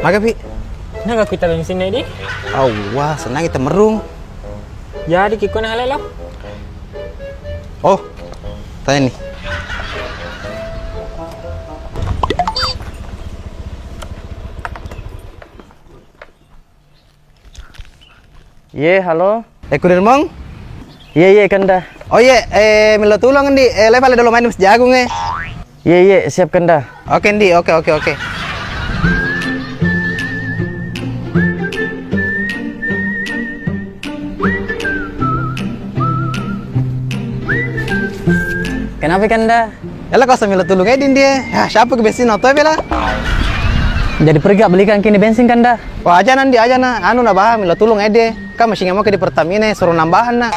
Maka Pi. Nah aku kita di sini di. Oh, wah, senang kita merung. Jadi kikon halal lo. Oh, tanya nih. Ye, halo. Kurir mong? Ye, Kanda. Oh iya, milo tulong ndi. Level dulu main mas jagung Ye, siap Kanda. Oke ndi, oke. Kenapa Kanda? Ela kau sambil tulung din dia. Ya, siapa ke bensin auto bela? Jadi pergi belikan kini bensin Kanda. Wah, aja na. Anu na bah, milo tulung deh. Kan masih nggak mau ke di Pertamina suruh nambahan na.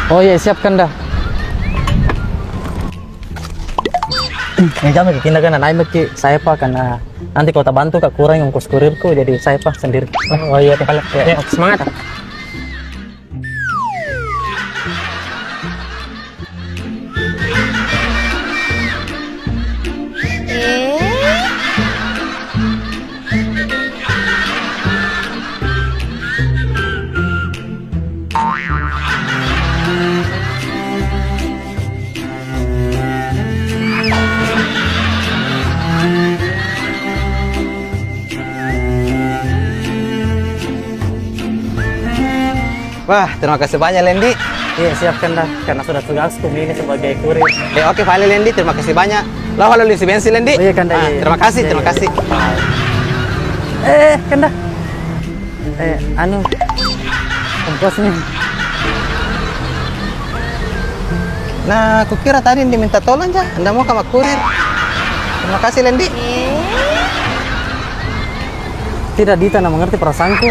Oh iya, siap Kanda. Jangan kita kan naik ke saya pak karena nanti kau tak bantu kak kurang ongkos kurirku jadi saya pak sendiri. Oh iya, kalau ya, semangat. Wah, terima kasih banyak Lendi. Iya, siap Kanda karena sudah tugasku ini sebagai kurir. Oke, Vale Lendi, terima kasih banyak. Lah halo isi bensin Lendi. Oh iya Kanda. Iya. Terima kasih. Kanda. Anu ongkosnya. Nah, aku kira tadi diminta tolong aja. Anda mau sama kurir. Terima kasih Lendi. Tidak Dita mengerti perasaanku.